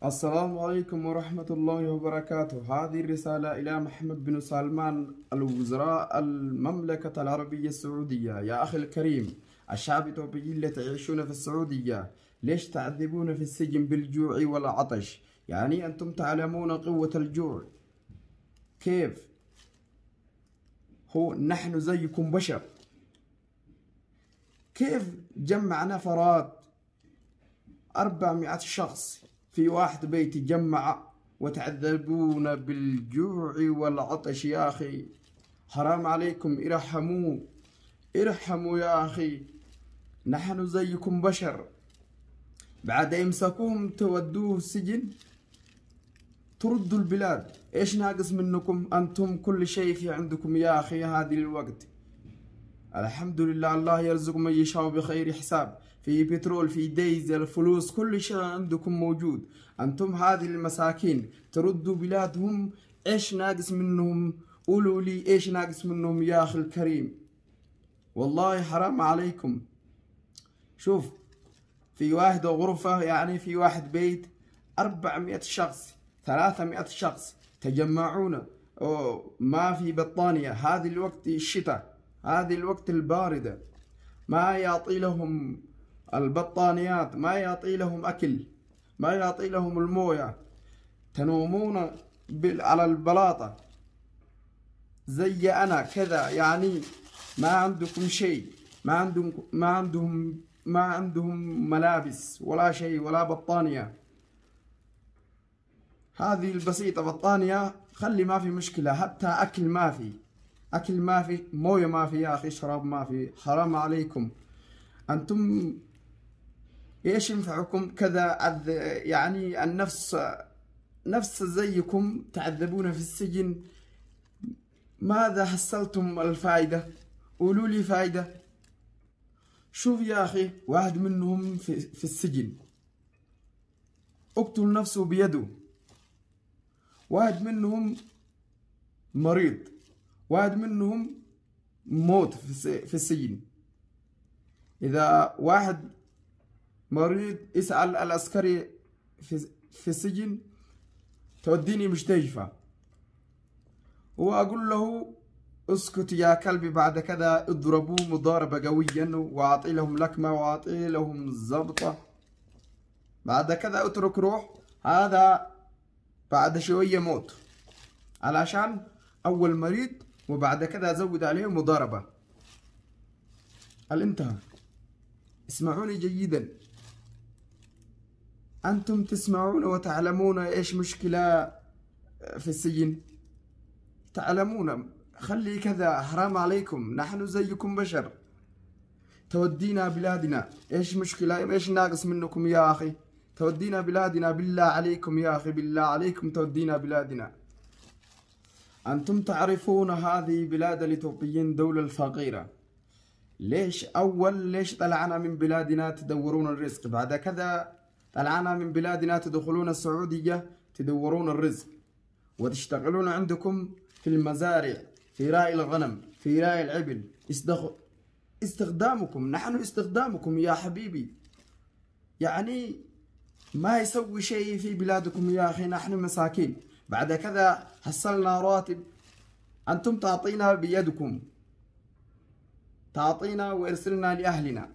السلام عليكم ورحمة الله وبركاته. هذه الرسالة إلى محمد بن سلمان الوزراء المملكة العربية السعودية. يا أخي الكريم، الشعب الإثيوبي اللي تعيشون في السعودية ليش تعذبون في السجن بالجوع والعطش؟ يعني أنتم تعلمون قوة الجوع كيف. هو نحن زيكم بشر. كيف جمع نفرات 400 شخص في واحد بيت يجمع وتعذبون بالجوع والعطش؟ يا أخي حرام عليكم، ارحموا يا أخي، نحن زيكم بشر. بعد يمسكوهم تودوه السجن تردوا البلاد. ايش ناقص منكم؟ انتم كل شيء في عندكم يا أخي. هذه الوقت الحمد لله، الله يرزق من يشاء بخير حساب. في بترول، في ديزل، فلوس، كل شيء عندكم موجود. أنتم هذه المساكين تردوا بلادهم. إيش ناقص منهم؟ قولوا لي إيش ناقص منهم يا أخي الكريم. والله حرام عليكم. شوف، في واحدة غرفة، يعني في واحد بيت 400 شخص 300 شخص تجمعون. ما في بطانية. هذه الوقت الشتاء، هذه الوقت الباردة، ما يعطي لهم البطانيات، ما يعطي لهم أكل، ما يعطي لهم الموية. تنومون على البلاطة زي أنا كذا. يعني ما عندكم شيء، ما عندهم ملابس ولا شيء ولا بطانية. هذه البسيطة بطانية خلي، ما في مشكلة. حتى أكل ما في، موية ما في يا أخي، شراب ما في. حرام عليكم. أنتم إيش ينفعكم كذا؟ يعني نفس زيكم تعذبون في السجن. ماذا حصلتم الفائدة؟ قولوا لي فائدة. شوف يا أخي، واحد منهم في السجن اقتل نفسه بيده. واحد منهم مريض. واحد منهم موت في السجن. إذا واحد مريض يسأل العسكري في السجن توديني مستشفى، وأقول له اسكت يا كلبي، بعد كذا اضربوه مضاربة قويا وأعطي لهم لكمة وأعطي لهم زبطة، بعد كذا اترك روح. هذا بعد شوية موت علشان أول مريض، وبعد كذا زود عليه مضاربة. الانتهى. اسمعوني جيدا، أنتم تسمعون وتعلمون إيش مشكلة في السجن. تعلمون. خلي كذا، حرام عليكم، نحن زيكم بشر. تودينا بلادنا. إيش مشكلة؟ إيش ناقص منكم يا أخي؟ تودينا بلادنا بالله عليكم يا أخي، بالله عليكم تودينا بلادنا. أنتم تعرفون هذه بلاد الإثيوبيين دولة الفقيرة. ليش طلعنا من بلادنا تدورون الرزق؟ بعد كذا طلعنا من بلادنا تدخلون السعودية تدورون الرزق وتشتغلون عندكم في المزارع، في راعي الغنم، في راعي العبل. استخدامكم، نحن استخدامكم يا حبيبي. يعني ما يسوي شيء في بلادكم يا أخي، نحن مساكين. بعد كذا حصلنا راتب، أنتم تعطينا بيدكم، تعطينا وارسلنا لأهلنا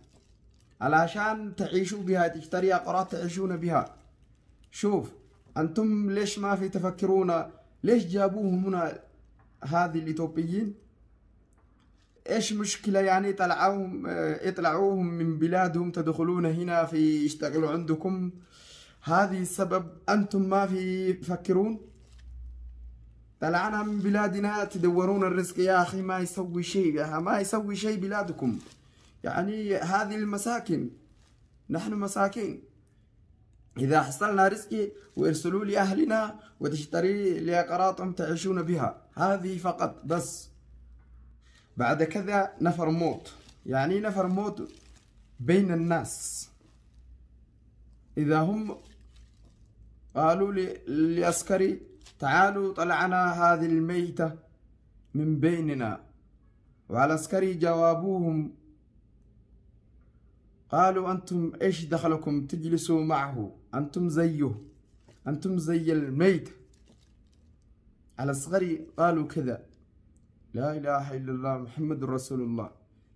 علشان تعيشوا بها، تشتري عقارات تعيشون بها. شوف، أنتم ليش ما في تفكرون؟ ليش جابوهم هنا هذه الإثيوبيين؟ إيش مشكلة يعني يطلعوهم من بلادهم تدخلون هنا في يشتغلوا عندكم؟ هذه السبب. أنتم ما في تفكرون؟ طلعنا من بلادنا تدورون الرزق يا أخي. ما يسوي شيء بلادكم. يعني هذه المساكن، نحن مساكين. إذا حصلنا رزقي وارسلوا لي أهلنا وتشتري لي عقاراتهم تعيشون بها، هذه فقط بس. بعد كذا نفر موت، يعني نفر موت بين الناس. إذا هم قالوا لعسكري تعالوا طلعنا هذه الميتة من بيننا، والعسكري جوابوهم قالوا أنتم إيش دخلكم تجلسوا معه؟ أنتم زيه، أنتم زي الميت. على صغري قالوا كذا، لا إله إلا الله محمد رسول الله،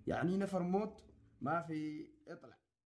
يعني نفر موت ما في اطلع.